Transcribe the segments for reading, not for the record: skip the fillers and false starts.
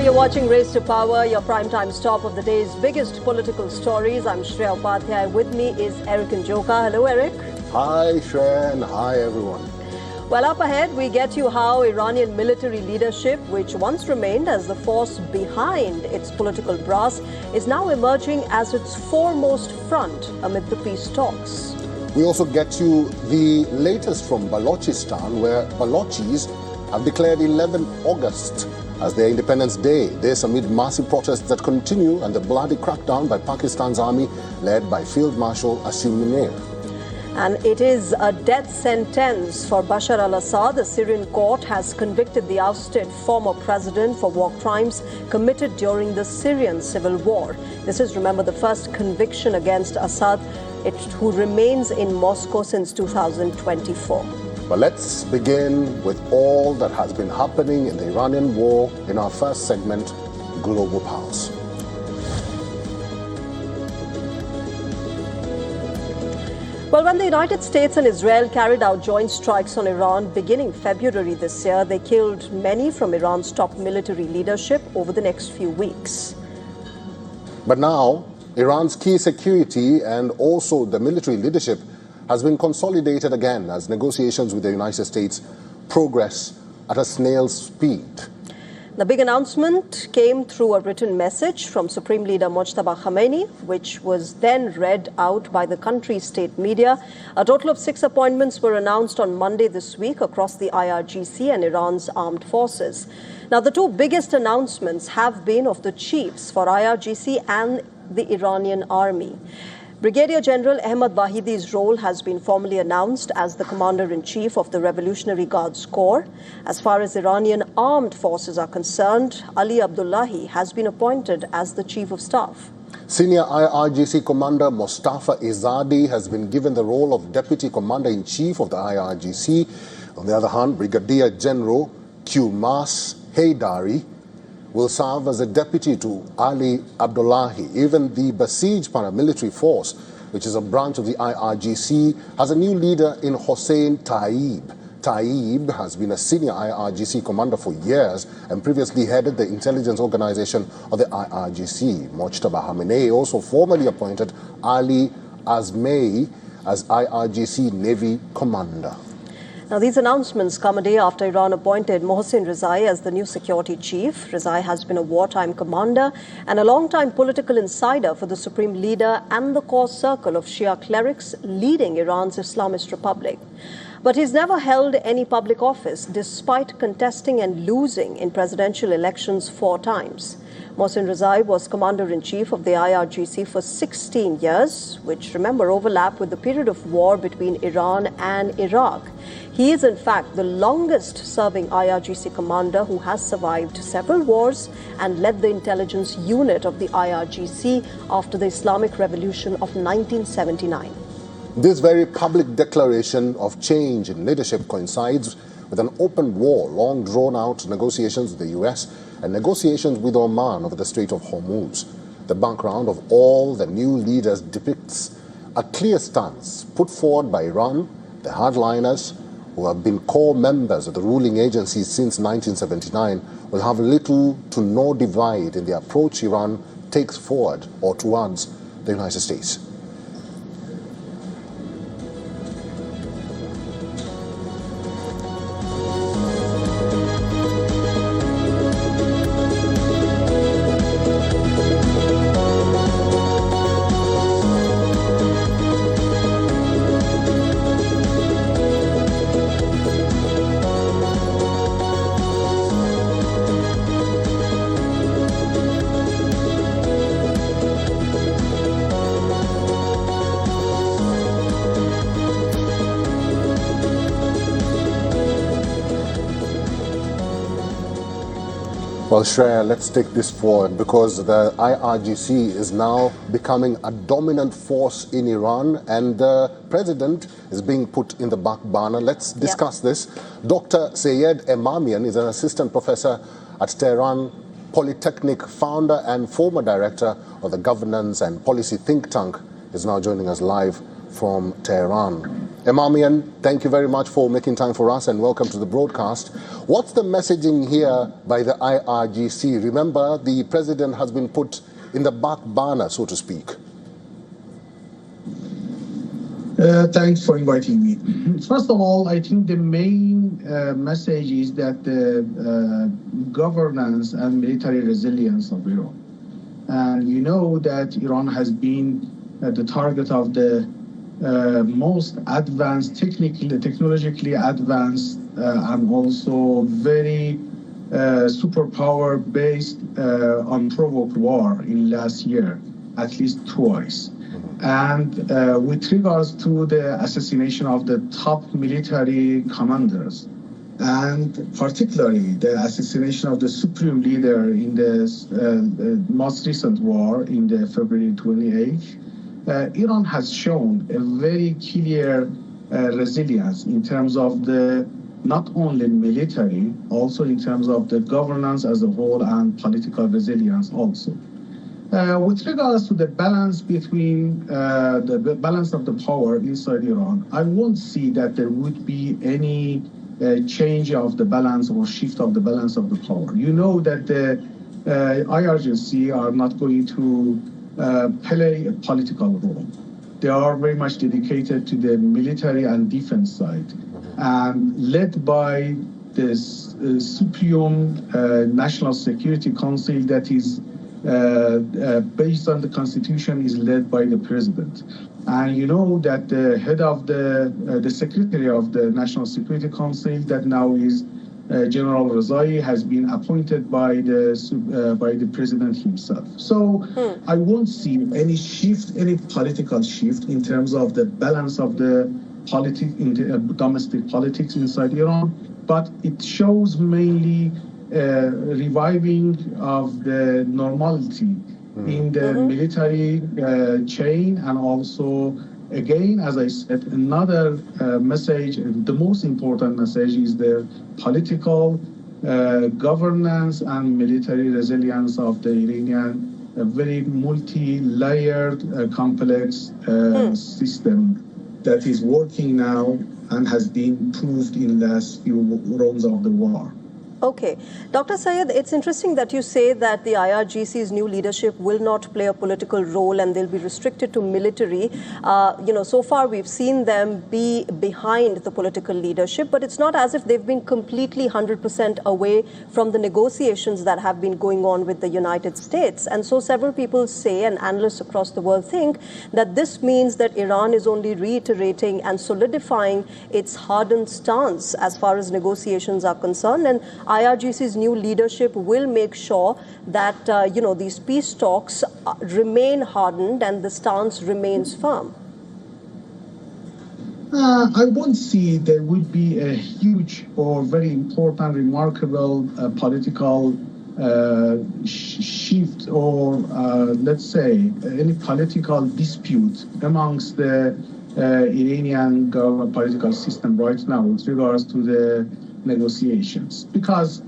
You're watching Race to Power, your primetime stop of the day's biggest political stories. I'm Shreya Upadhyay. With me is Eric Njoka. Hello, Eric. Hi, Shreya, and hi, everyone. Well, up ahead, we get you how Iranian military leadership, which once remained as the force behind its political brass, is now emerging as its foremost front amid the peace talks. We also get you the latest from Balochistan, where Balochis have declared 11 August as their Independence Day. This amid massive protests that continue and the bloody crackdown by Pakistan's army led by Field Marshal Asim Munir. And it is a death sentence for Bashar al-Assad. The Syrian court has convicted the ousted former president for war crimes committed during the Syrian civil war. This is, remember, the first conviction against Assad, who remains in Moscow since 2024. But let's begin with all that has been happening in the Iranian war in our first segment, Global Powers. Well, when the United States and Israel carried out joint strikes on Iran beginning February this year, they killed many from Iran's top military leadership over the next few weeks. But now, Iran's key security and also the military leadership has been consolidated again as negotiations with the United States progress at a snail's speed. The big announcement came through a written message from Supreme Leader Mojtaba Khamenei, which was then read out by the country's state media. A total of 6 appointments were announced on Monday this week across the IRGC and Iran's armed forces. Now, the two biggest announcements have been of the chiefs for IRGC and the Iranian army. Brigadier General Ahmad Wahidi's role has been formally announced as the Commander-in-Chief of the Revolutionary Guards Corps. As far as Iranian armed forces are concerned, Ali Abdullahi has been appointed as the Chief of Staff. Senior IRGC Commander Mostafa Izadi has been given the role of Deputy Commander-in-Chief of the IRGC. On the other hand, Brigadier General Qmas Haydari will serve as a deputy to Ali Abdullahi. Even the Basij paramilitary force, which is a branch of the IRGC, has a new leader in Hossein Taib. Taib has been a senior IRGC commander for years and previously headed the intelligence organization of the IRGC. Mojtaba Khamenei also formally appointed Ali Azmei as IRGC Navy commander. Now, these announcements come a day after Iran appointed Mohsen Rezai as the new security chief. Rezai has been a wartime commander and a long-time political insider for the supreme leader and the core circle of Shia clerics leading Iran's Islamist Republic. But he's never held any public office, despite contesting and losing in presidential elections 4 times. Mohsen Rezai was commander-in-chief of the IRGC for 16 years, which, remember, overlap with the period of war between Iran and Iraq. He is, in fact, the longest-serving IRGC commander who has survived several wars and led the intelligence unit of the IRGC after the Islamic Revolution of 1979. This very public declaration of change in leadership coincides with an open war, long drawn-out negotiations with the US and negotiations with Oman over the Strait of Hormuz. The background of all the new leaders depicts a clear stance put forward by Iran, the hardliners, who have been core members of the ruling agencies since 1979, will have little to no divide in the approach Iran takes forward or towards the United States. Well, Shreya, let's take this forward because the IRGC is now becoming a dominant force in Iran and the president is being put in the back burner. Let's discuss this. Dr. Sayed Emamian is an assistant professor at Tehran Polytechnic, founder and former director of the governance and policy think tank, is now joining us live from Tehran. Emamian, thank you very much for making time for us and welcome to the broadcast. What's the messaging here by the IRGC? Remember, the president has been put in the back burner, so to speak. Thanks for inviting me. First of all, I think the main message is that the governance and military resilience of Iran. And you know that Iran has been the target of the most advanced, technologically advanced, and also very superpower-based unprovoked war in last year, at least twice. And with regards to the assassination of the top military commanders, and particularly the assassination of the supreme leader in the most recent war in the February 28th, Iran has shown a very clear resilience in terms of the not only military, also in terms of the governance as a whole and political resilience also. With regards to the balance between the balance of the power inside Iran, I won't see that there would be any change of the balance or shift of the balance of the power. You know that the IRGC are not going to play a political role. They are very much dedicated to the military and defense side, and led by the Supreme National Security Council that is based on the Constitution, is led by the president. And you know that the head of the secretary of the National Security Council, that now is General Rezai, has been appointed by the president himself. So I won't see any shift, any political shift in terms of the balance of the domestic politics inside Iran, but it shows mainly reviving of the normality in the military chain, and also, again, as I said, another message, the most important message, is the political governance and military resilience of the Iranian very multi-layered, complex system that is working now and has been proved in the last few rounds of the war. Okay. Dr. Syed, it's interesting that you say that the IRGC's new leadership will not play a political role and they'll be restricted to military. So far we've seen them be behind the political leadership, but it's not as if they've been completely 100% away from the negotiations that have been going on with the United States. And so several people say, and analysts across the world think, that this means that Iran is only reiterating and solidifying its hardened stance as far as negotiations are concerned. And IRGC's new leadership will make sure that, these peace talks remain hardened and the stance remains firm. I won't see there would be a huge or very important, remarkable political shift or, let's say, any political dispute amongst the Iranian government political system right now with regards to the negotiations, because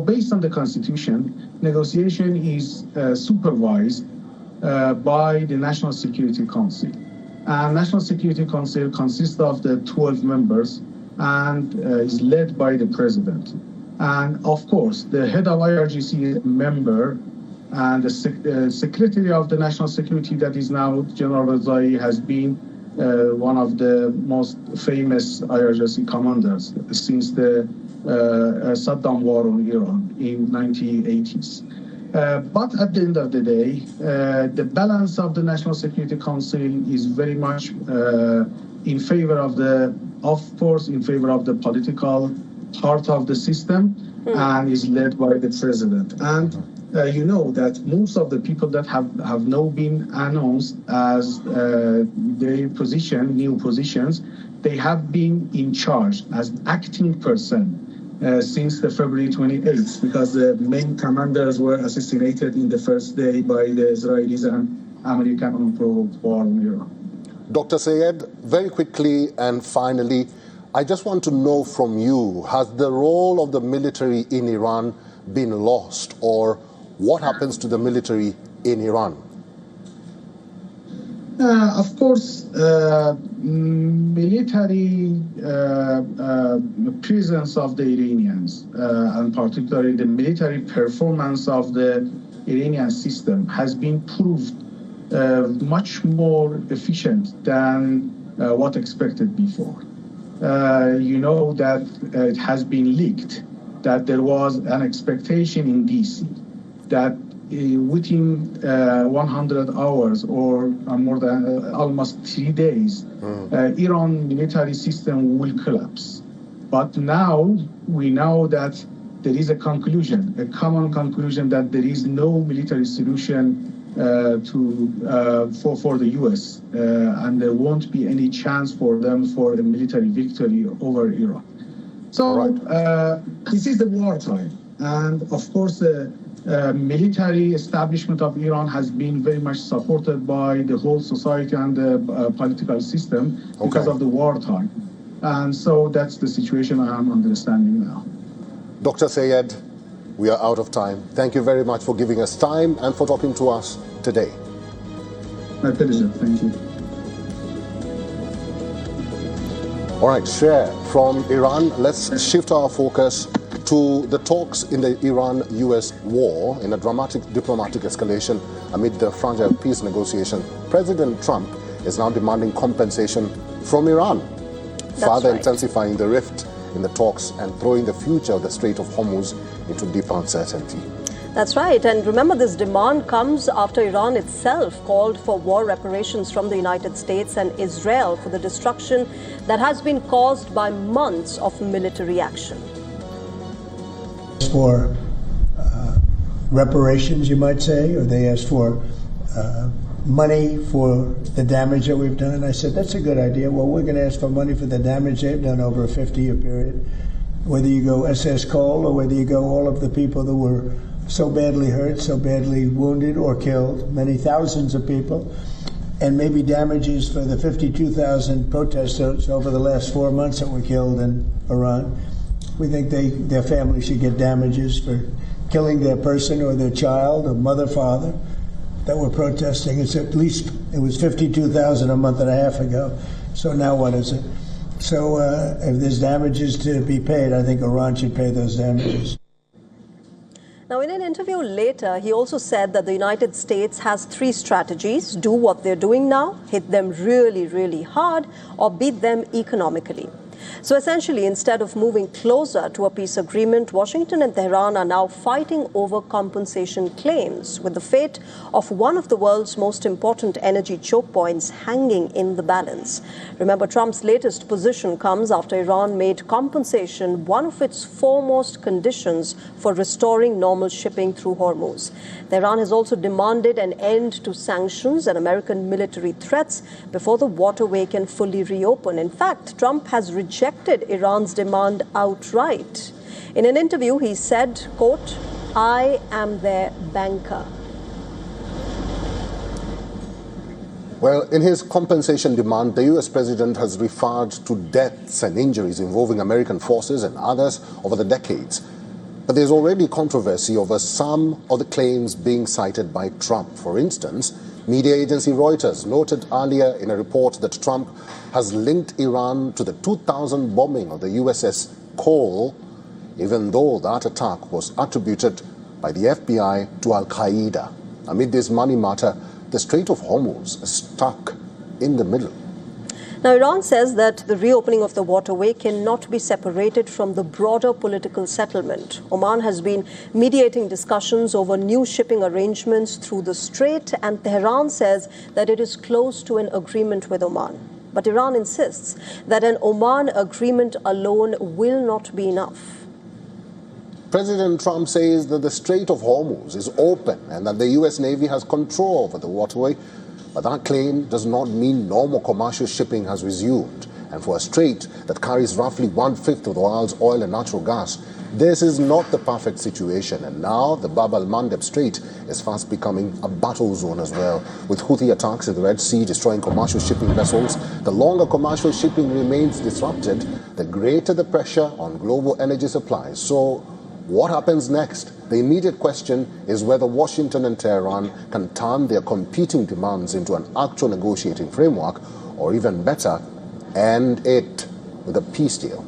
based on the Constitution, negotiation is supervised by the National Security Council, and National Security Council consists of the 12 members and is led by the president. And of course, the head of IRGC is a member, and the secretary of the National Security, that is now General Rezai, has been one of the most famous IRGC commanders since the Saddam war on Iran in 1980s. But at the end of the day, the balance of the National Security Council is very much in favor of the political part of the system, and is led by the president. And you know that most of the people that have now been announced as their new positions, they have been in charge as acting person since the February 28th, because the main commanders were assassinated in the first day by the Israelis and American unprovoked war in Iran. Dr. Syed, very quickly and finally, I just want to know from you, has the role of the military in Iran been lost, or what happens to the military in Iran? Of course, military presence of the Iranians, and particularly the military performance of the Iranian system, has been proved much more efficient than what expected before. You know that it has been leaked that there was an expectation in DC that within 100 hours or more than almost 3 days, Iran military system will collapse. But now we know that there is a conclusion, a common conclusion, that there is no military solution for the U.S. And there won't be any chance for them for a military victory over Iran. So this is the wartime, and of course the military establishment of Iran has been very much supported by the whole society and the political system because of the wartime. And so that's the situation I am understanding now. Dr. Sayed, we are out of time. Thank you very much for giving us time and for talking to us today. My pleasure. Thank you. All right, Sher, from Iran, let's shift our focus to the talks in the Iran-US war in a dramatic diplomatic escalation amid the fragile peace negotiation. President Trump is now demanding compensation from Iran, further intensifying the rift in the talks and throwing the future of the Strait of Hormuz into deeper uncertainty. That's right. And remember, this demand comes after Iran itself called for war reparations from the United States and Israel for the destruction that has been caused by months of military action. For reparations, you might say, or they asked for money for the damage that we've done. And I said, that's a good idea. Well, we're going to ask for money for the damage they've done over a 50-year period. Whether you go SS Cole or whether you go all of the people that were so badly hurt, so badly wounded or killed, many thousands of people, and maybe damages for the 52,000 protesters over the last 4 months that were killed in Iran. We think their family should get damages for killing their person or their child or mother, father that were protesting. It's at least, it was 52,000 a month and a half ago. So now what is it? So if there's damages to be paid, I think Iran should pay those damages. Now, in an interview later, he also said that the United States has 3 strategies: do what they're doing now, hit them really, really hard, or beat them economically. So essentially, instead of moving closer to a peace agreement, Washington and Tehran are now fighting over compensation claims, with the fate of one of the world's most important energy choke points hanging in the balance. Remember, Trump's latest position comes after Iran made compensation one of its foremost conditions for restoring normal shipping through Hormuz. Tehran has also demanded an end to sanctions and American military threats before the waterway can fully reopen. In fact, Trump has rejected Iran's demand outright. In an interview, he said, quote, "I am their banker." Well, in his compensation demand, the U.S. president has referred to deaths and injuries involving American forces and others over the decades. But there's already controversy over some of the claims being cited by Trump. For instance, media agency Reuters noted earlier in a report that Trump has linked Iran to the 2000 bombing of the USS Cole, even though that attack was attributed by the FBI to Al-Qaeda. Amid this money matter, the Strait of Hormuz is stuck in the middle. Now, Iran says that the reopening of the waterway cannot be separated from the broader political settlement. Oman has been mediating discussions over new shipping arrangements through the strait, and Tehran says that it is close to an agreement with Oman. But Iran insists that an Oman agreement alone will not be enough. President Trump says that the Strait of Hormuz is open and that the U.S. Navy has control over the waterway. But that claim does not mean normal commercial shipping has resumed. And for a strait that carries roughly 1/5 of the world's oil and natural gas, this is not the perfect situation. And now the Bab al-Mandeb Strait is fast becoming a battle zone as well, with Houthi attacks in the Red Sea destroying commercial shipping vessels. The longer commercial shipping remains disrupted, the greater the pressure on global energy supplies. So What happens next? The immediate question is whether Washington and Tehran can turn their competing demands into an actual negotiating framework, or even better, end it with a peace deal.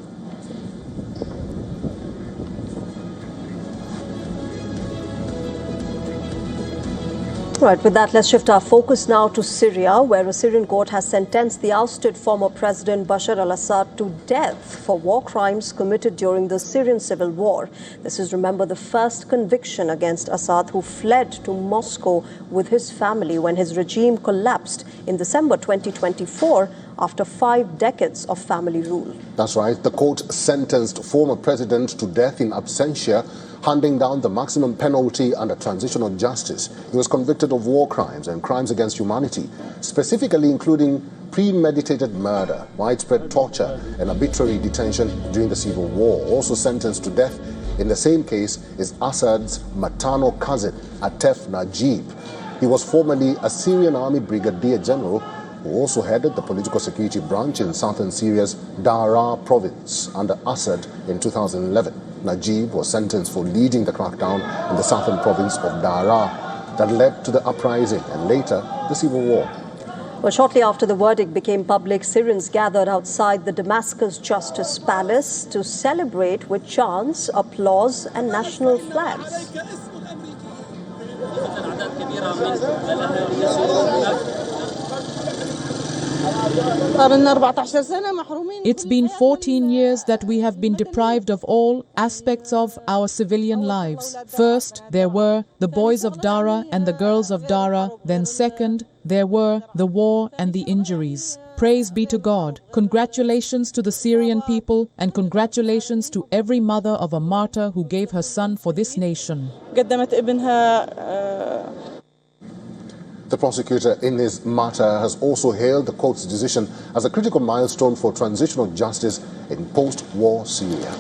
Right, with that, let's shift our focus now to Syria, where a Syrian court has sentenced the ousted former President Bashar al-Assad to death for war crimes committed during the Syrian civil war. This is, remember, the first conviction against Assad, who fled to Moscow with his family when his regime collapsed in December 2024 after 5 decades of family rule. That's right. The court sentenced former president to death in absentia, handing down the maximum penalty under transitional justice. He was convicted of war crimes and crimes against humanity, specifically including premeditated murder, widespread torture, and arbitrary detention during the civil war. Also sentenced to death in the same case is Assad's maternal cousin, Atef Najib. He was formerly a Syrian army brigadier general who also headed the political security branch in southern Syria's Daraa province under Assad in 2011. Najib was sentenced for leading the crackdown in the southern province of Daraa that led to the uprising and later the civil war. Well, shortly after the verdict became public, Syrians gathered outside the Damascus Justice Palace to celebrate with chants, applause, and national flags. It's been 14 years that we have been deprived of all aspects of our civilian lives. First, there were the boys of Daraa and the girls of Daraa. Then second, there were the war and the injuries. Praise be to God. Congratulations to the Syrian people, and congratulations to every mother of a martyr who gave her son for this nation. The prosecutor in his matter has also hailed the court's decision as a critical milestone for transitional justice in post-war Syria.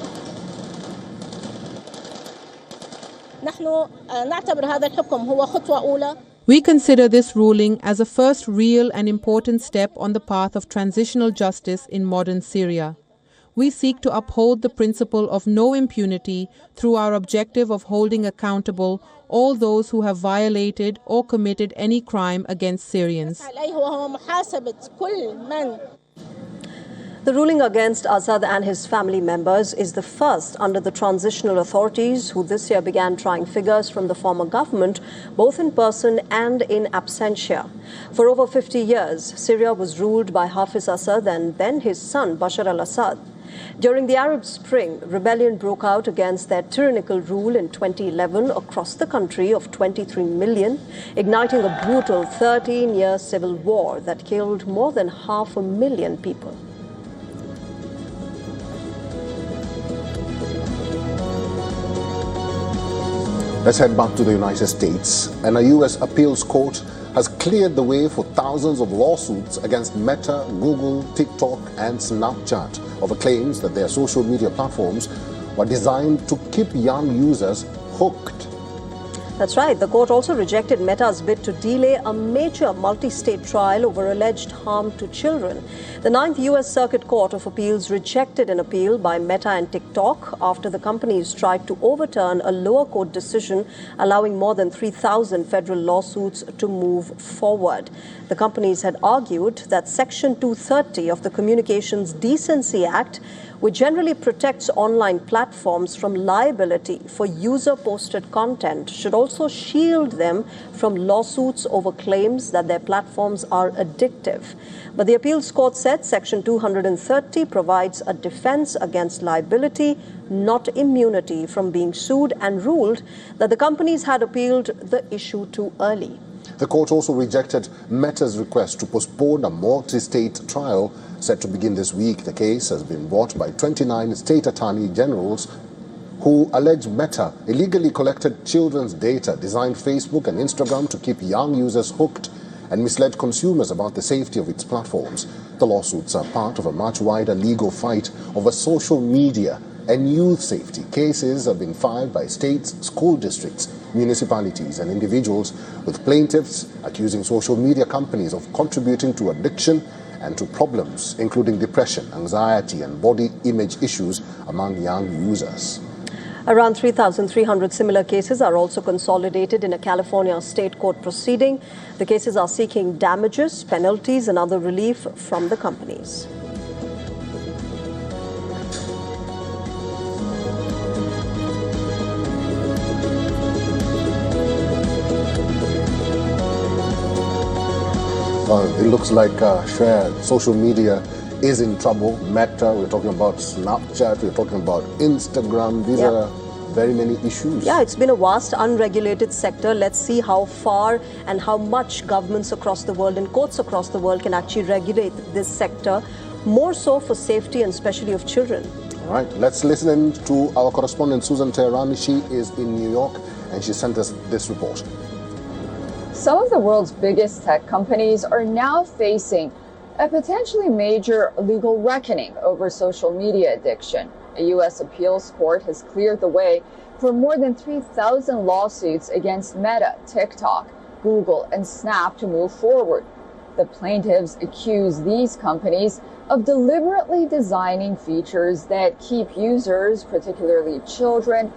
We consider this ruling as a first real and important step on the path of transitional justice in modern Syria. We seek to uphold the principle of no impunity through our objective of holding accountable all those who have violated or committed any crime against Syrians. The ruling against Assad and his family members is the first under the transitional authorities, who this year began trying figures from the former government, both in person and in absentia. For over 50 years, Syria was ruled by Hafiz Assad and then his son Bashar al-Assad. During the Arab Spring, rebellion broke out against their tyrannical rule in 2011 across the country of 23 million, igniting a brutal 13-year civil war that killed more than 500,000 people. Let's head back to the United States. And a U.S. appeals court has cleared the way for thousands of lawsuits against Meta, Google, TikTok, and Snapchat over claims that their social media platforms were designed to keep young users hooked. That's right. The court also rejected Meta's bid to delay a major multi-state trial over alleged harm to children. The 9th U.S. Circuit Court of Appeals rejected an appeal by Meta and TikTok after the companies tried to overturn a lower court decision allowing more than 3,000 federal lawsuits to move forward. The companies had argued that Section 230 of the Communications Decency Act, which generally protects online platforms from liability for user-posted content, should also shield them from lawsuits over claims that their platforms are addictive. But the appeals court said Section 230 provides a defense against liability, not immunity from being sued, and ruled that the companies had appealed the issue too early. The court also rejected Meta's request to postpone a multi-state trial set to begin this week. The case has been brought by 29 state attorney generals who allege Meta illegally collected children's data, designed Facebook and Instagram to keep young users hooked, and misled consumers about the safety of its platforms. The lawsuits are part of a much wider legal fight over social media and youth safety. Cases have been filed by states, school districts, municipalities, and individuals, with plaintiffs accusing social media companies of contributing to addiction and to problems including depression, anxiety, and body image issues among young users. Around 3,300 similar cases are also consolidated in a California state court proceeding. The cases are seeking damages, penalties, and other relief from the companies. It looks like social media is in trouble. Meta, we're talking about Snapchat, we're talking about Instagram. These are very many issues. Yeah, it's been a vast, unregulated sector. Let's see how far and how much governments across the world and courts across the world can actually regulate this sector, more so for safety and especially of children. All right, let's listen in to our correspondent Susan Teherani. She is in New York and she sent us this report. Some of the world's biggest tech companies are now facing a potentially major legal reckoning over social media addiction. A U.S. appeals court has cleared the way for more than 3,000 lawsuits against Meta, TikTok, Google, and Snap to move forward. The plaintiffs accuse these companies of deliberately designing features that keep users, particularly children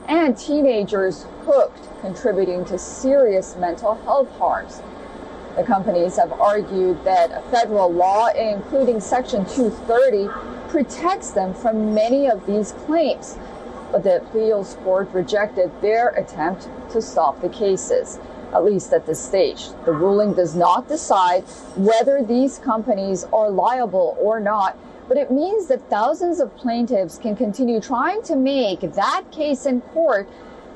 and teenagers, hooked, contributing to serious mental health harms. The companies have argued that a federal law, including Section 230, protects them from many of these claims. But the appeals court rejected their attempt to stop the cases, at least at this stage. The ruling does not decide whether these companies are liable or not, but it means that thousands of plaintiffs can continue trying to make that case in court,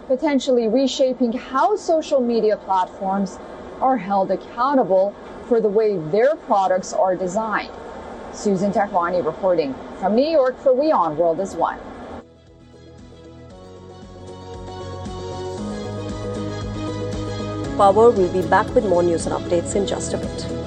potentially reshaping how social media platforms are held accountable for the way their products are designed. Susan Teherani reporting from New York for WION World is One. Power will be back with more news and updates in just a bit.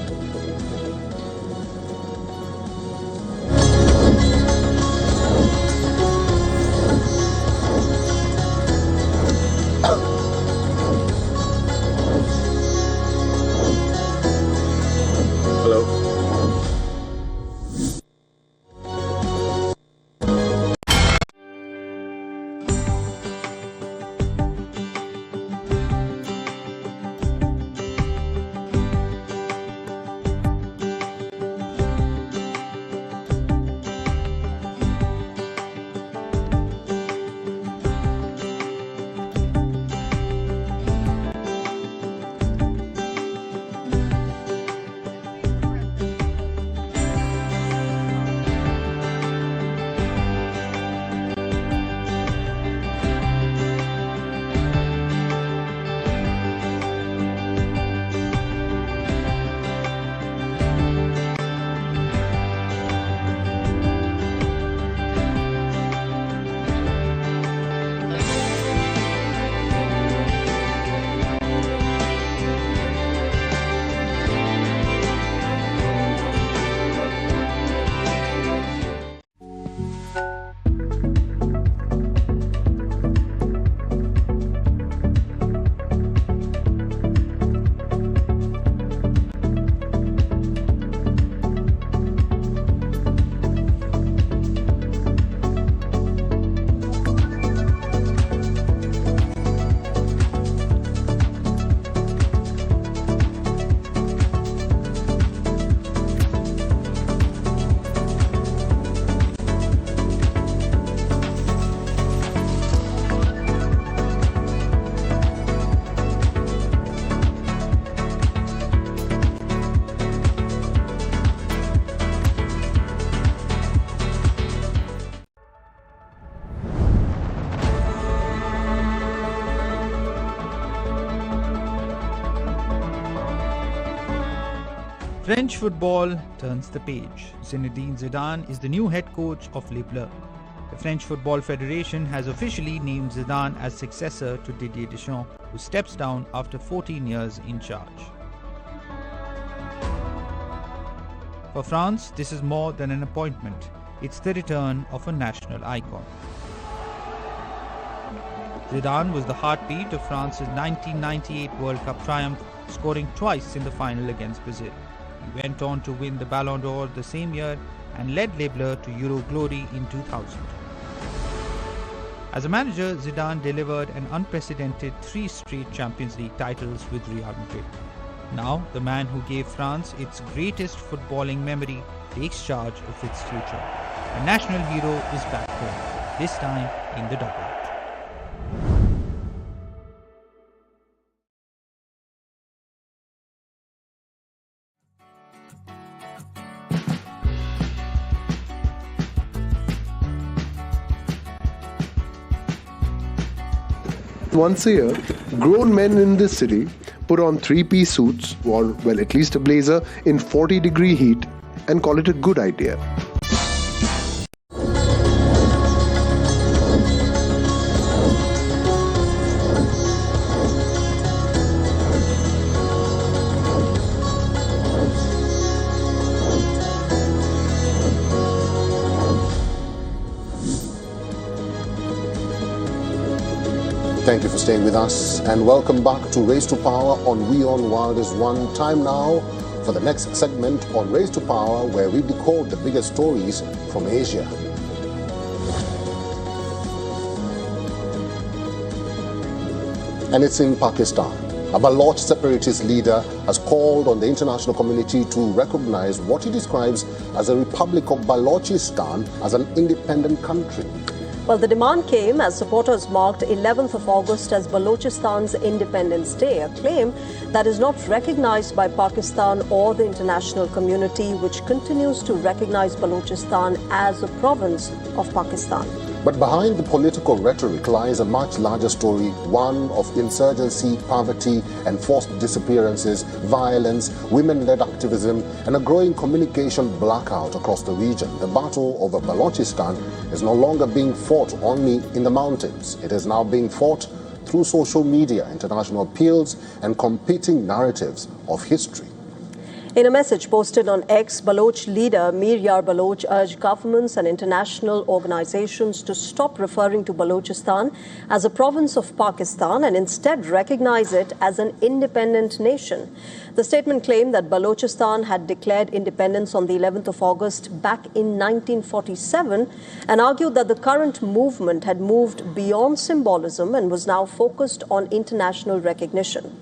French football turns the page. Zinedine Zidane is the new head coach of Les Bleus. The French Football Federation has officially named Zidane as successor to Didier Deschamps, who steps down after 14 years in charge. For France, this is more than an appointment. It's the return of a national icon. Zidane was the heartbeat of France's 1998 World Cup triumph, scoring twice in the final against Brazil. He went on to win the Ballon d'Or the same year and led Les Bleus to Euro glory in 2000. As a manager, Zidane delivered an unprecedented 3 straight Champions League titles with Real Madrid. Now, the man who gave France its greatest footballing memory takes charge of its future. A national hero is back home, this time in the dugout. Once a year, grown men in this city put on 3-piece suits, or, well, at least a blazer, in 40-degree heat and call it a good idea. Thank you for staying with us and welcome back to Race to Power on WION The World is One. Time now for the next segment on Race to Power, where we decode the biggest stories from Asia. And it's in Pakistan. A Baloch separatist leader has called on the international community to recognize what he describes as a Republic of Balochistan as an independent country. Well, the demand came as supporters marked 11th of August as Balochistan's Independence Day, a claim that is not recognized by Pakistan or the international community, which continues to recognize Balochistan as a province of Pakistan. But behind the political rhetoric lies a much larger story, one of insurgency, poverty, and forced disappearances, violence, women-led activism, and a growing communication blackout across the region. The battle over Balochistan is no longer being fought only in the mountains. It is now being fought through social media, international appeals, and competing narratives of history. In a message posted on X, Baloch leader Mir Yar Baloch urged governments and international organizations to stop referring to Balochistan as a province of Pakistan and instead recognize it as an independent nation. The statement claimed that Balochistan had declared independence on the 11th of August back in 1947 and argued that the current movement had moved beyond symbolism and was now focused on international recognition.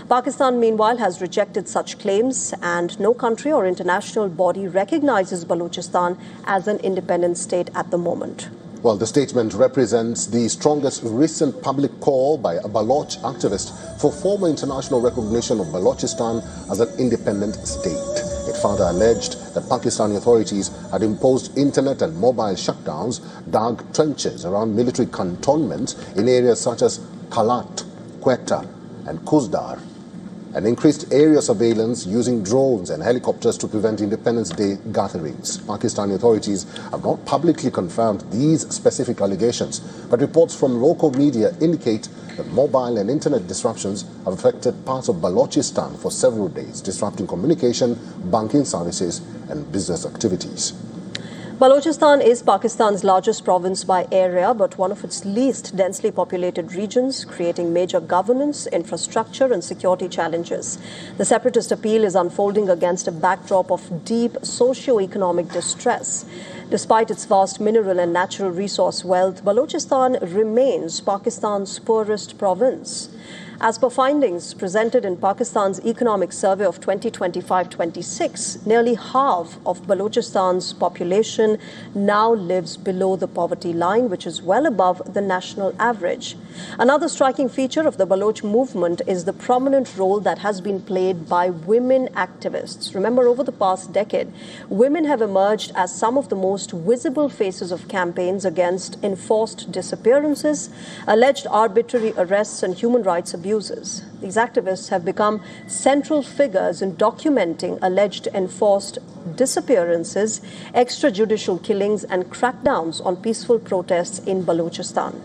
Pakistan, meanwhile, has rejected such claims, and no country or international body recognizes Balochistan as an independent state at the moment. Well, the statement represents the strongest recent public call by a Baloch activist for formal international recognition of Balochistan as an independent state. It further alleged that Pakistani authorities had imposed internet and mobile shutdowns, dug trenches around military cantonments in areas such as Kalat, Quetta, and Kuzdar, and increased area surveillance using drones and helicopters to prevent Independence Day gatherings. Pakistani authorities have not publicly confirmed these specific allegations, but reports from local media indicate that mobile and internet disruptions have affected parts of Balochistan for several days, disrupting communication, banking services, and business activities. Balochistan is Pakistan's largest province by area, but one of its least densely populated regions, creating major governance, infrastructure, and security challenges. The separatist appeal is unfolding against a backdrop of deep socio-economic distress. Despite its vast mineral and natural resource wealth, Balochistan remains Pakistan's poorest province. As per findings presented in Pakistan's Economic Survey of 2025-26, nearly half of Balochistan's population now lives below the poverty line, which is well above the national average. Another striking feature of the Baloch movement is the prominent role that has been played by women activists. Remember, over the past decade, women have emerged as some of the most visible faces of campaigns against enforced disappearances, alleged arbitrary arrests, and human rights abuses. These activists have become central figures in documenting alleged enforced disappearances, extrajudicial killings, and crackdowns on peaceful protests in Balochistan.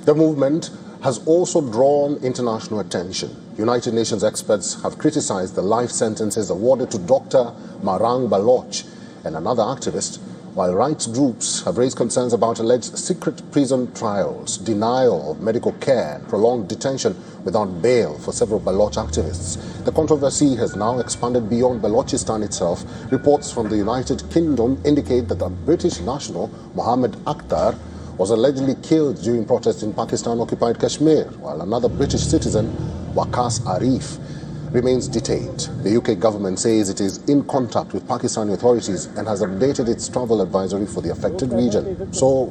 The movement has also drawn international attention. United Nations experts have criticized the life sentences awarded to Dr. Marang Baloch and another activist, while rights groups have raised concerns about alleged secret prison trials, denial of medical care, and prolonged detention without bail for several Baloch activists. The controversy has now expanded beyond Balochistan itself. Reports from the United Kingdom indicate that the British national, Mohammed Akhtar, was allegedly killed during protests in Pakistan-occupied Kashmir, while another British citizen, Waqas Arif, remains detained. The UK government says it is in contact with Pakistani authorities and has updated its travel advisory for the affected region. So,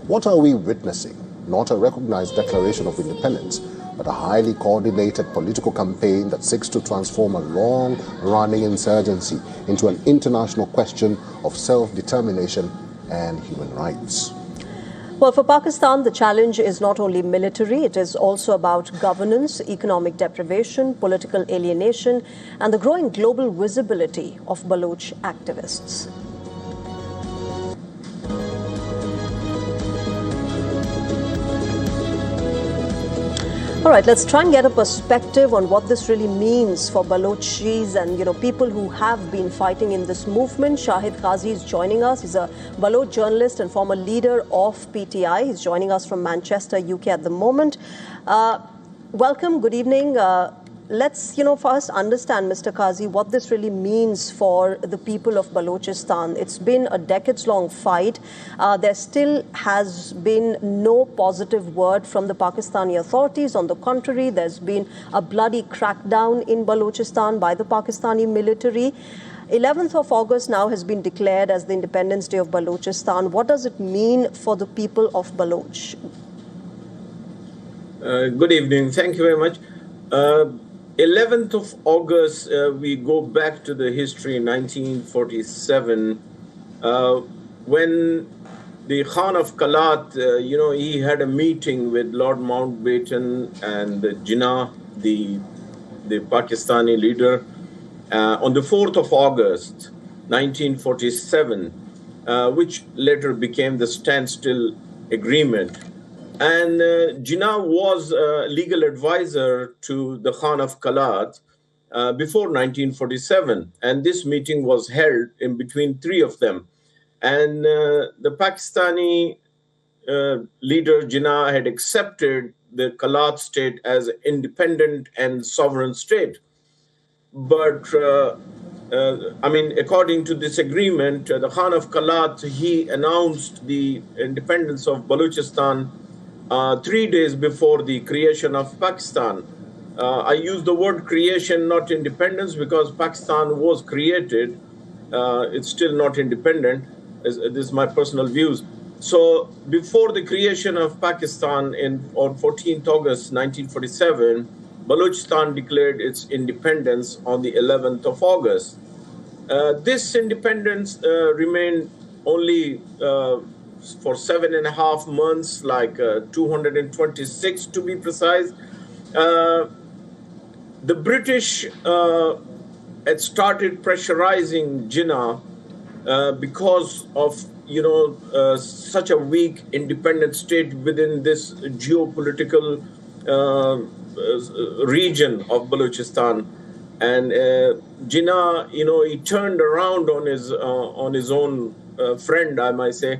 what are we witnessing? Not a recognized declaration of independence, but a highly coordinated political campaign that seeks to transform a long-running insurgency into an international question of self-determination and human rights. Well, for Pakistan, the challenge is not only military, it is also about governance, economic deprivation, political alienation, and the growing global visibility of Baloch activists. All right, let's try and get a perspective on what this really means for Balochis and, people who have been fighting in this movement. Shahid Qazi is joining us. He's a Baloch journalist and former leader of PTI. He's joining us from Manchester, UK at the moment. Welcome, good evening. Let's, first understand, Mr. Qazi, what this really means for the people of Balochistan. It's been a decades-long fight. There still has been no positive word from the Pakistani authorities. On the contrary, there's been a bloody crackdown in Balochistan by the Pakistani military. 11th of August now has been declared as the Independence Day of Balochistan. What does it mean for the people of Baloch? Good evening. Thank you very much. 11th of August, we go back to the history, 1947, when the Khan of Kalat, he had a meeting with Lord Mountbatten and Jinnah, the Pakistani leader, on the 4th of August, 1947, which later became the Standstill Agreement. And Jinnah was a legal advisor to the Khan of Kalat before 1947. And this meeting was held in between three of them. And the Pakistani leader, Jinnah, had accepted the Kalat state as an independent and sovereign state. But, according to this agreement, the Khan of Kalat, he announced the independence of Balochistan 3 days before the creation of Pakistan. I use the word creation, not independence, because Pakistan was created. It's still not independent. This is my personal views. So before the creation of Pakistan on 14th August 1947, Balochistan declared its independence on the 11th of August. This independence remained only for 7.5 months, like 226 to be precise. The British had started pressurizing Jinnah because of such a weak independent state within this geopolitical region of Balochistan. And Jinnah, he turned around on his own friend, I might say,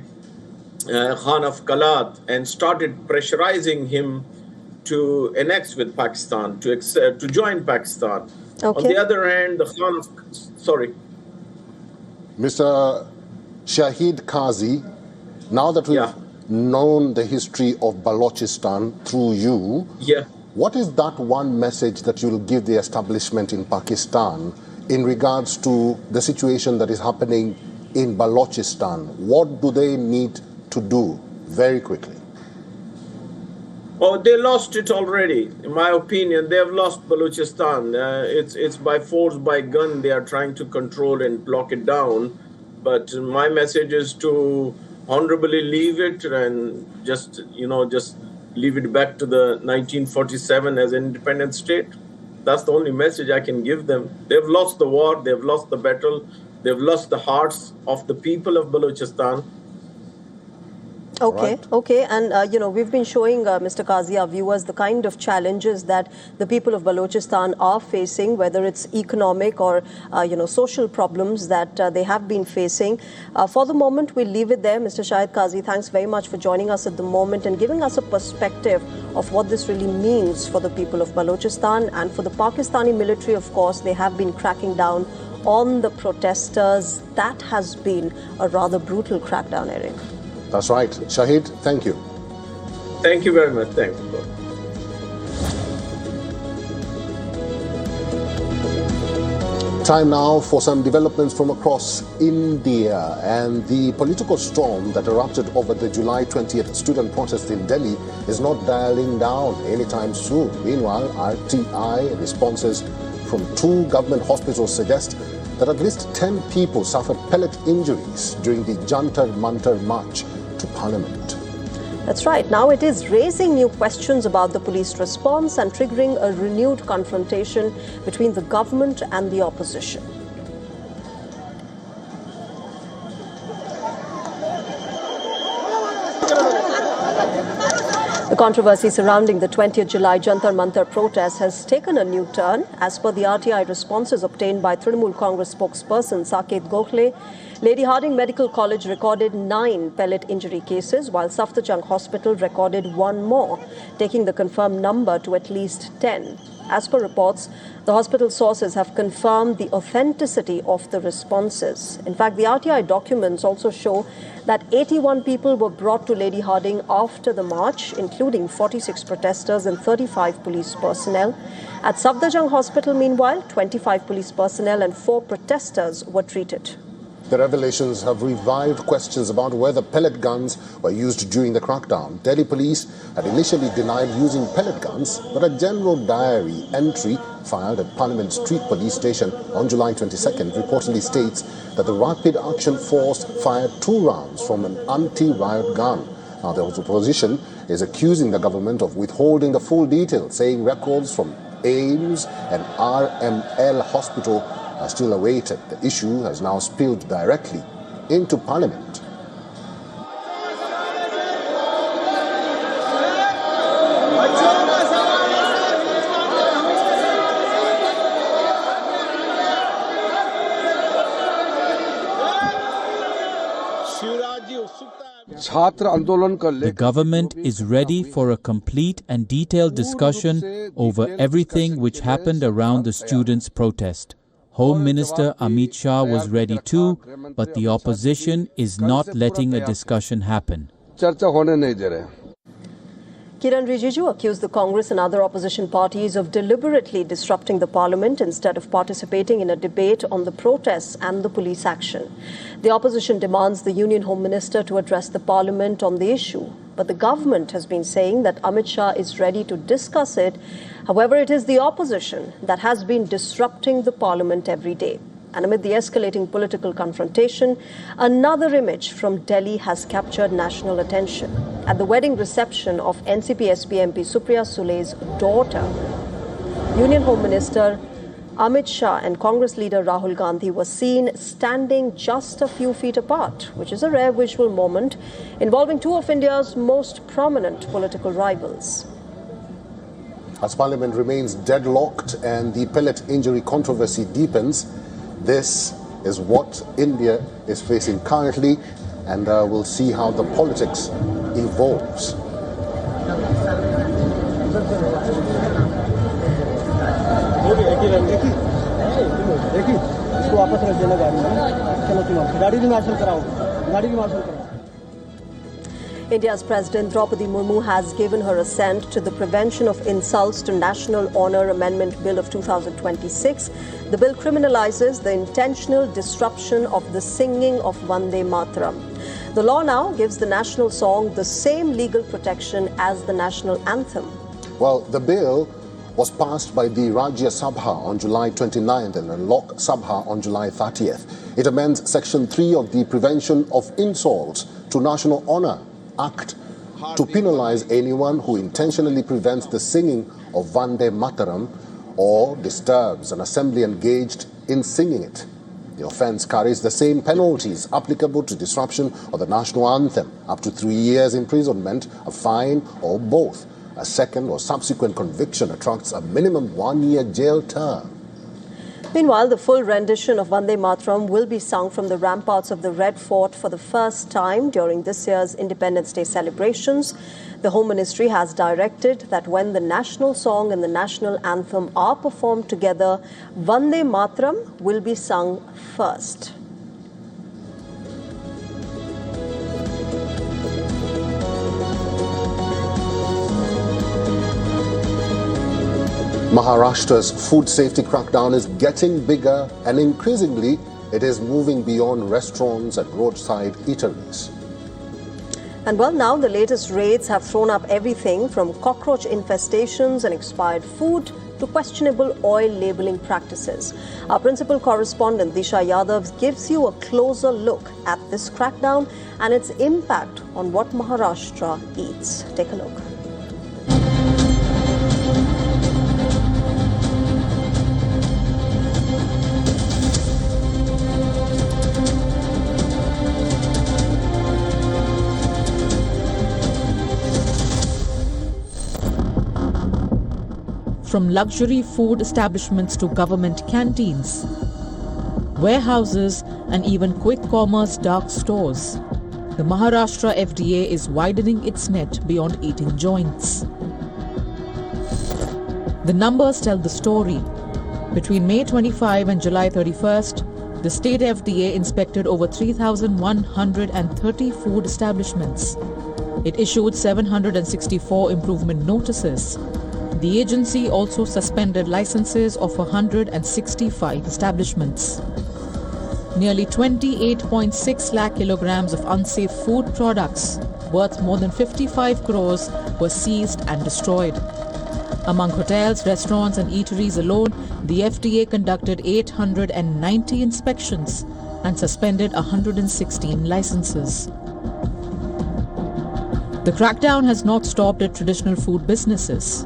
Khan of Kalat, and started pressurizing him to annex with Pakistan, to join Pakistan. Okay. On the other hand, the Khan of... Sorry. Mr. Shahid Qazi, now that we've known the history of Balochistan through you, what is that one message that you'll give the establishment in Pakistan in regards to the situation that is happening in Balochistan? What do they need to do very quickly? Oh, they lost it already. In my opinion, they have lost Balochistan. It's by force, by gun, they are trying to control and block it down. But my message is to honorably leave it and just leave it back to the 1947 as an independent state. That's the only message I can give them. They've lost the war, they've lost the battle, they've lost the hearts of the people of Balochistan. Okay, okay. And, we've been showing, Mr. Qazi, our viewers, the kind of challenges that the people of Balochistan are facing, whether it's economic or, social problems that they have been facing. For the moment, we'll leave it there. Mr. Shahid Qazi, thanks very much for joining us at the moment and giving us a perspective of what this really means for the people of Balochistan. And for the Pakistani military, of course, they have been cracking down on the protesters. That has been a rather brutal crackdown, Eric. That's right. Shahid, thank you. Thank you very much. Thanks. Time now for some developments from across India, and the political storm that erupted over the July 20th student protest in Delhi is not dialing down anytime soon. Meanwhile, RTI responses from 2 government hospitals suggest that at least 10 people suffered pellet injuries during the Jantar Mantar march to Parliament. That's right. Now it is raising new questions about the police response and triggering a renewed confrontation between the government and the opposition. The controversy surrounding the 20th July Jantar Mantar protest has taken a new turn. As per the RTI responses obtained by Trinamool Congress spokesperson Saket Gokhale, Lady Hardinge Medical College recorded 9 pellet injury cases, while Safdarjung Hospital recorded 1 more, taking the confirmed number to at least 10. As per reports, the hospital sources have confirmed the authenticity of the responses. In fact, the RTI documents also show that 81 people were brought to Lady Hardinge after the march, including 46 protesters and 35 police personnel. At Safdarjung Hospital, meanwhile, 25 police personnel and 4 protesters were treated. The revelations have revived questions about whether pellet guns were used during the crackdown. Delhi police had initially denied using pellet guns, but a general diary entry filed at Parliament Street Police Station on July 22nd reportedly states that the Rapid Action Force fired 2 rounds from an anti-riot gun. Now, the opposition is accusing the government of withholding the full details, saying records from AIMS and RML Hospital are still awaited. The issue has now spilled directly into Parliament. The government is ready for a complete and detailed discussion over everything which happened around the students' protest. Home Minister Amit Shah was ready too, but the opposition is not letting a discussion happen. Kiran Rijiju accused the Congress and other opposition parties of deliberately disrupting the parliament instead of participating in a debate on the protests and the police action. The opposition demands the Union Home Minister to address the parliament on the issue. But the government has been saying that Amit Shah is ready to discuss it. However, it is the opposition that has been disrupting the parliament every day. And amid the escalating political confrontation, another image from Delhi has captured national attention. At the wedding reception of NCP-SP MP Supriya Sule's daughter, Union Home Minister Amit Shah and Congress leader Rahul Gandhi were seen standing just a few feet apart, which is a rare visual moment involving 2 of India's most prominent political rivals. As Parliament remains deadlocked and the pellet injury controversy deepens, this is what India is facing currently, and we'll see how the politics evolves. India's President Draupadi Murmu has given her assent to the Prevention of Insults to National Honour Amendment Bill of 2026. The bill criminalizes the intentional disruption of the singing of Vande Mataram. The law now gives the national song the same legal protection as the national anthem. Well, the bill was passed by the Rajya Sabha on July 29th and the Lok Sabha on July 30th. It amends Section 3 of the Prevention of Insults to National Honour Act to penalize anyone who intentionally prevents the singing of Vande Mataram or disturbs an assembly engaged in singing it. The offence carries the same penalties applicable to disruption of the national anthem, up to 3 years imprisonment, a fine, or both. A second or subsequent conviction attracts a minimum 1-year jail term. Meanwhile, the full rendition of Vande Mataram will be sung from the ramparts of the Red Fort for the first time during this year's Independence Day celebrations. The Home Ministry has directed that when the national song and the national anthem are performed together, Vande Mataram will be sung first. Maharashtra's food safety crackdown is getting bigger and increasingly it is moving beyond restaurants and roadside eateries. And well, now the latest raids have thrown up everything from cockroach infestations and expired food to questionable oil labeling practices. Our principal correspondent Disha Yadav gives you a closer look at this crackdown and its impact on what Maharashtra eats. Take a look. From luxury food establishments to government canteens, warehouses and even quick commerce dark stores, the Maharashtra FDA is widening its net beyond eating joints. The numbers tell the story. Between May 25 and July 31st, the state FDA inspected over 3,130 food establishments. It issued 764 improvement notices. The agency also suspended licenses of 165 establishments. Nearly 28.6 lakh kilograms of unsafe food products worth more than 55 crores were seized and destroyed. Among hotels, restaurants and eateries alone, the FDA conducted 890 inspections and suspended 116 licenses. The crackdown has not stopped at traditional food businesses.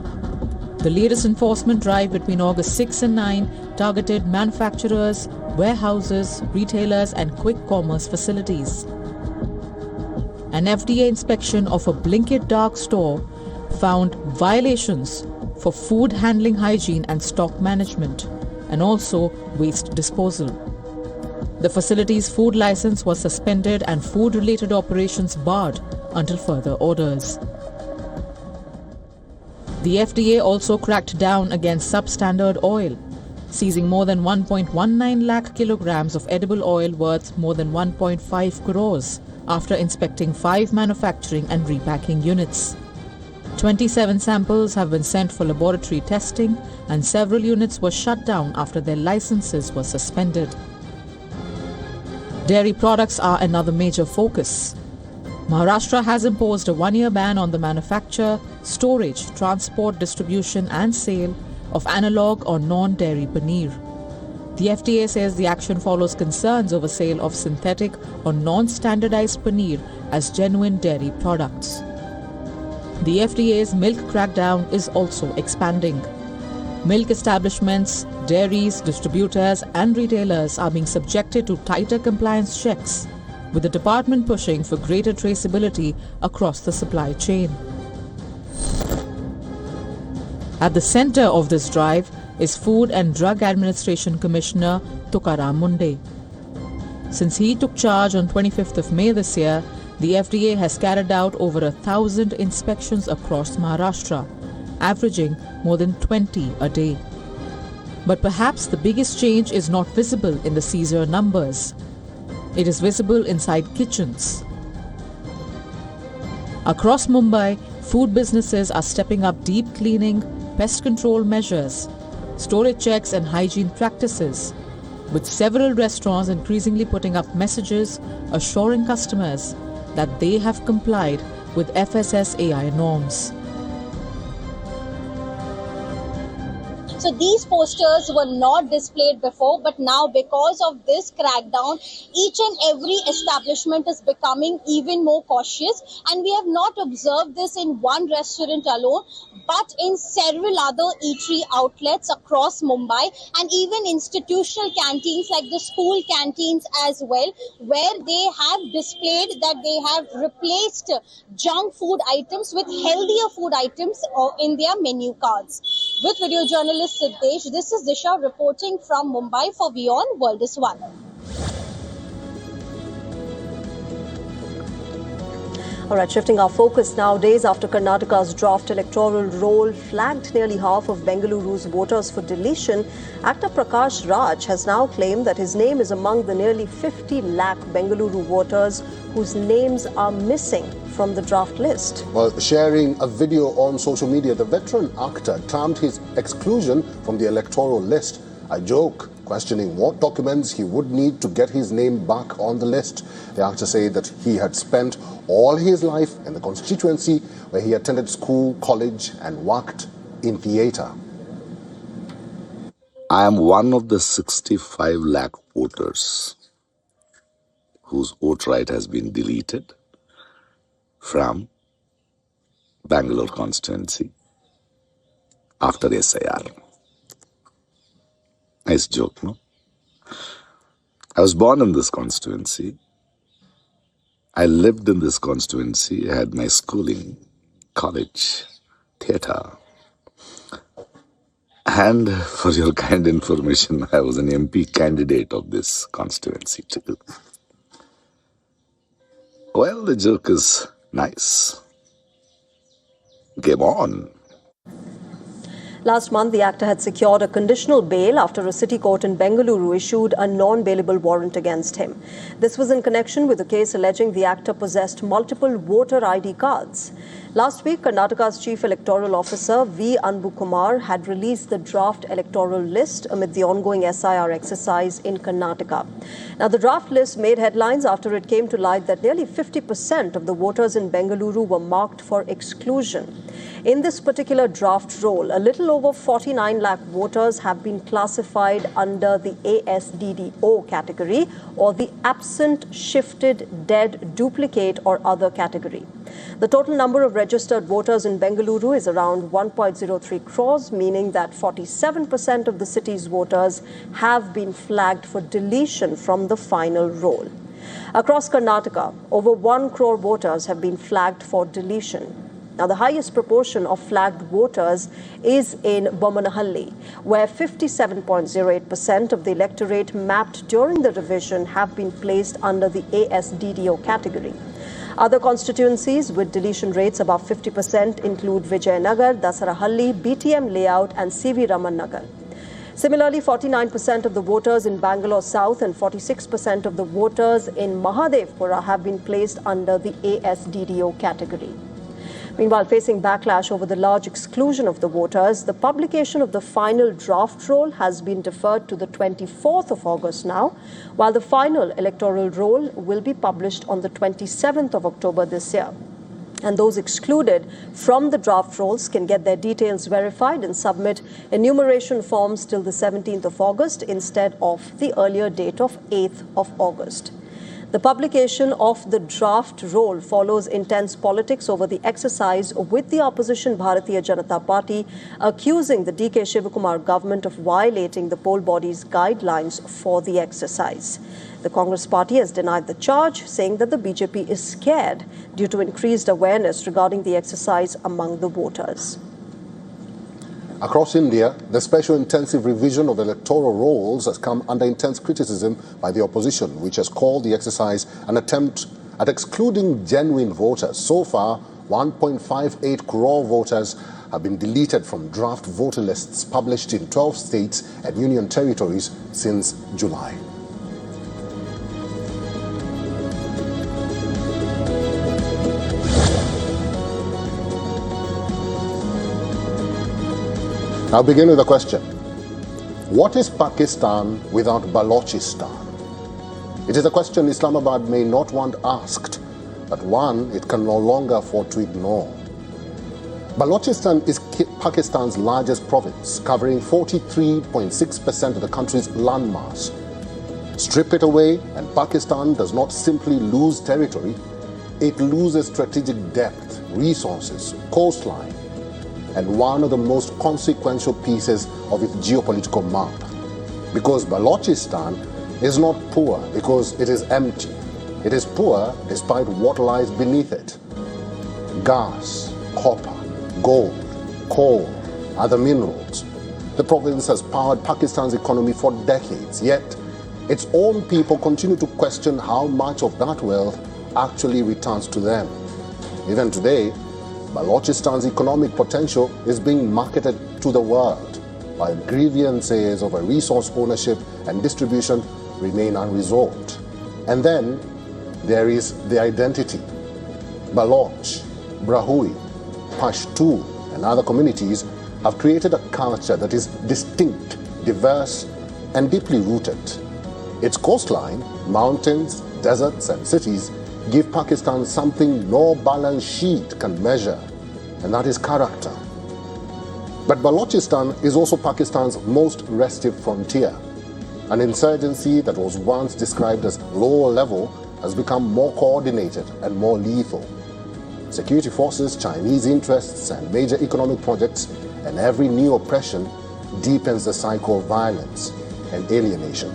The latest enforcement drive between August 6 and 9 targeted manufacturers, warehouses, retailers and quick commerce facilities. An FDA inspection of a Blinkit dark store found violations for food handling hygiene and stock management, and also waste disposal. The facility's food license was suspended and food-related operations barred until further orders. The FDA also cracked down against substandard oil, seizing more than 1.19 lakh kilograms of edible oil worth more than 1.5 crores after inspecting 5 manufacturing and repacking units. 27 samples have been sent for laboratory testing and several units were shut down after their licenses were suspended. Dairy products are another major focus. Maharashtra has imposed a 1-year ban on the manufacture, storage, transport, distribution and sale of analog or non-dairy paneer. The FDA says the action follows concerns over sale of synthetic or non-standardized paneer as genuine dairy products. The FDA's milk crackdown is also expanding. Milk establishments, dairies, distributors and retailers are being subjected to tighter compliance checks, with the department pushing for greater traceability across the supply chain. At the center of this drive is Food and Drug Administration Commissioner Tukaram Munde. Since he took charge on 25th of May this year, the FDA has carried out over 1,000 inspections across Maharashtra, averaging more than 20 a day. But perhaps the biggest change is not visible in the seizure numbers. It is visible inside kitchens. Across Mumbai, food businesses are stepping up deep cleaning, pest control measures, storage checks and hygiene practices, with several restaurants increasingly putting up messages assuring customers that they have complied with FSSAI norms. So these posters were not displayed before, but now because of this crackdown, each and every establishment is becoming even more cautious. And we have not observed this in one restaurant alone, but in several other eatery outlets across Mumbai and even institutional canteens like the school canteens as well, where they have displayed that they have replaced junk food items with healthier food items in their menu cards. With video journalist Siddesh, this is Disha reporting from Mumbai for WION World is One. All right, shifting our focus now, days after Karnataka's draft electoral roll flagged nearly half of Bengaluru's voters for deletion, actor Prakash Raj has now claimed that his name is among the nearly 50 lakh Bengaluru voters whose names are missing from the draft list. Well, sharing a video on social media, the veteran actor termed his exclusion from the electoral list a joke, questioning what documents he would need to get his name back on the list. The actor said that he had spent all his life in the constituency where he attended school, college and worked in theatre. I am one of the 65 lakh voters whose vote right has been deleted from Bangalore constituency after SIR. Nice joke, no? I was born in this constituency. I lived in this constituency. I had my schooling, college, theatre. And for your kind information, I was an MP candidate of this constituency too. Well, the joke is nice. Game on. Last month, the actor had secured a conditional bail after a city court in Bengaluru issued a non-bailable warrant against him. This was in connection with a case alleging the actor possessed multiple voter ID cards. Last week, Karnataka's Chief Electoral Officer V. Anbu Kumar had released the draft electoral list amid the ongoing SIR exercise in Karnataka. Now, the draft list made headlines after it came to light that nearly 50% of the voters in Bengaluru were marked for exclusion. In this particular draft roll, a little over 49 lakh voters have been classified under the ASDDO category or the absent, shifted, dead, duplicate or other category. The total number of registered voters in Bengaluru is around 1.03 crores, meaning that 47% of the city's voters have been flagged for deletion from the final roll. Across Karnataka, over 1 crore voters have been flagged for deletion. Now, the highest proportion of flagged voters is in Bomanahalli, where 57.08% of the electorate mapped during the revision have been placed under the ASDDO category. Other constituencies with deletion rates above 50% include Vijayanagar, Dasarahalli, BTM Layout and CV Raman Nagar. Similarly, 49% of the voters in Bangalore South and 46% of the voters in Mahadevpura have been placed under the ASDDO category. Meanwhile, facing backlash over the large exclusion of the voters, the publication of the final draft roll has been deferred to the 24th of August now, while the final electoral roll will be published on the 27th of October this year. And those excluded from the draft rolls can get their details verified and submit enumeration forms till the 17th of August instead of the earlier date of 8th of August. The publication of the draft roll follows intense politics over the exercise, with the opposition Bharatiya Janata Party accusing the DK Shivakumar government of violating the poll body's guidelines for the exercise. The Congress party has denied the charge, saying that the BJP is scared due to increased awareness regarding the exercise among the voters. Across India, the special intensive revision of electoral rolls has come under intense criticism by the opposition, which has called the exercise an attempt at excluding genuine voters. So far, 1.58 crore voters have been deleted from draft voter lists published in 12 states and union territories since July. I'll begin with a question. What is Pakistan without Balochistan? It is a question Islamabad may not want asked, but one it can no longer afford to ignore. Balochistan is Pakistan's largest province, covering 43.6% of the country's landmass. Strip it away, and Pakistan does not simply lose territory, it loses strategic depth, resources, coastline, and one of the most consequential pieces of its geopolitical map. Because Balochistan is not poor because it is empty. It is poor despite what lies beneath it. Gas, copper, gold, coal, other minerals. The province has powered Pakistan's economy for decades, yet its own people continue to question how much of that wealth actually returns to them. Even today, Balochistan's economic potential is being marketed to the world, while grievances over resource ownership and distribution remain unresolved. And then there is the identity. Baloch, Brahui, Pashto, and other communities have created a culture that is distinct, diverse, and deeply rooted. Its coastline, mountains, deserts, and cities give Pakistan something no balance sheet can measure, and that is character. But Balochistan is also Pakistan's most restive frontier. An insurgency that was once described as lower level has become more coordinated and more lethal. Security forces, Chinese interests, and major economic projects, and every new oppression deepens the cycle of violence and alienation.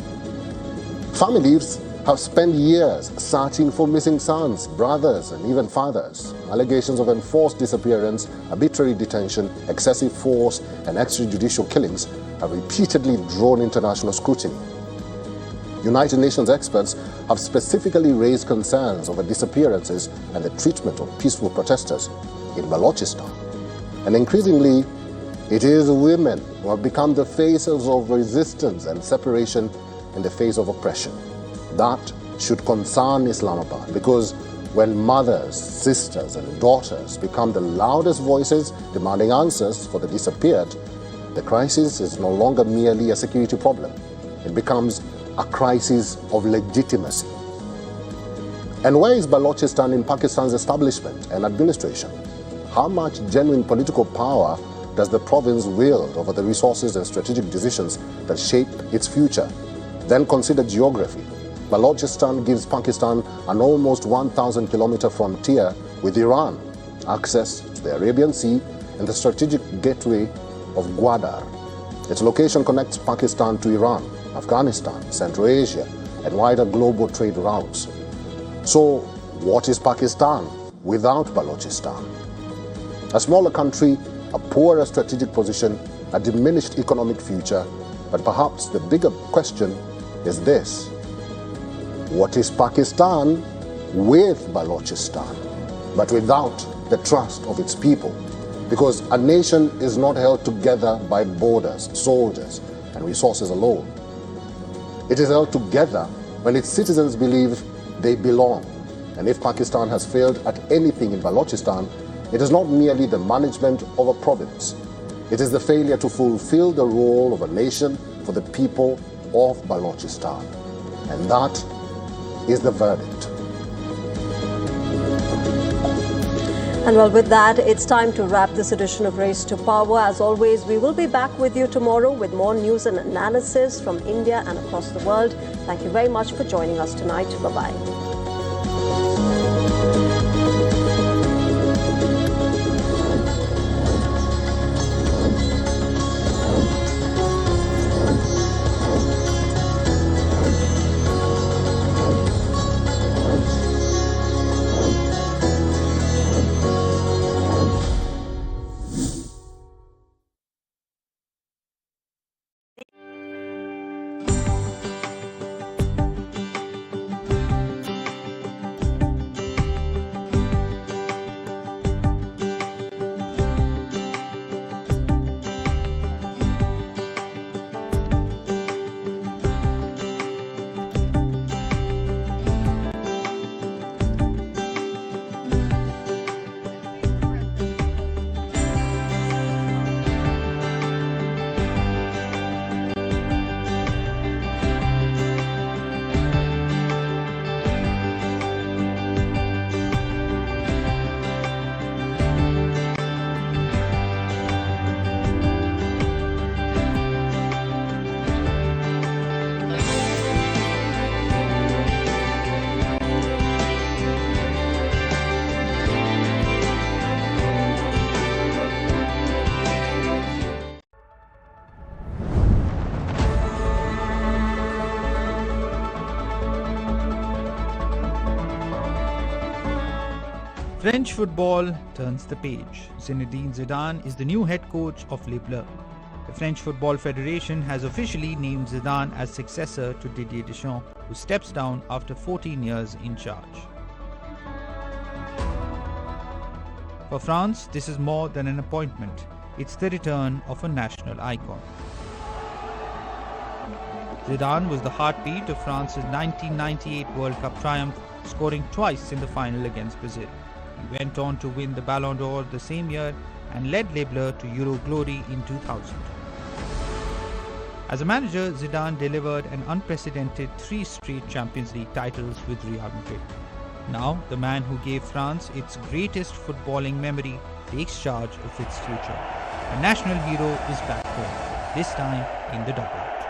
Families have spent years searching for missing sons, brothers, and even fathers. Allegations of enforced disappearance, arbitrary detention, excessive force, and extrajudicial killings have repeatedly drawn international scrutiny. United Nations experts have specifically raised concerns over disappearances and the treatment of peaceful protesters in Balochistan. And increasingly, it is women who have become the faces of resistance and separation in the face of oppression. That should concern Islamabad, because when mothers, sisters, and daughters become the loudest voices demanding answers for the disappeared, the crisis is no longer merely a security problem. It becomes a crisis of legitimacy. And where is Balochistan in Pakistan's establishment and administration? How much genuine political power does the province wield over the resources and strategic decisions that shape its future? Then consider geography. Balochistan gives Pakistan an almost 1,000-kilometer frontier with Iran, access to the Arabian Sea, and the strategic gateway of Gwadar. Its location connects Pakistan to Iran, Afghanistan, Central Asia, and wider global trade routes. So, what is Pakistan without Balochistan? A smaller country, a poorer strategic position, a diminished economic future, but perhaps the bigger question is this: what is Pakistan with Balochistan, but without the trust of its people? Because a nation is not held together by borders, soldiers, and resources alone. It is held together when its citizens believe they belong. And if Pakistan has failed at anything in Balochistan, it is not merely the management of a province. It is the failure to fulfill the role of a nation for the people of Balochistan. And that is the verdict. And well, with that, it's time to wrap this edition of Race to Power. As always, we will be back with you tomorrow with more news and analysis from India and across the world. Thank you very much for joining us tonight. Bye-bye. French football turns the page. Zinedine Zidane is the new head coach of Les Bleus. The French Football Federation has officially named Zidane as successor to Didier Deschamps, who steps down after 14 years in charge. For France, this is more than an appointment. It's the return of a national icon. Zidane was the heartbeat of France's 1998 World Cup triumph, scoring twice in the final against Brazil. He went on to win the Ballon d'Or the same year and led Les Bleus to Euro glory in 2000. As a manager, Zidane delivered an unprecedented 3 straight Champions League titles with Real Madrid. Now, the man who gave France its greatest footballing memory takes charge of its future. A national hero is back home, this time in the dugout.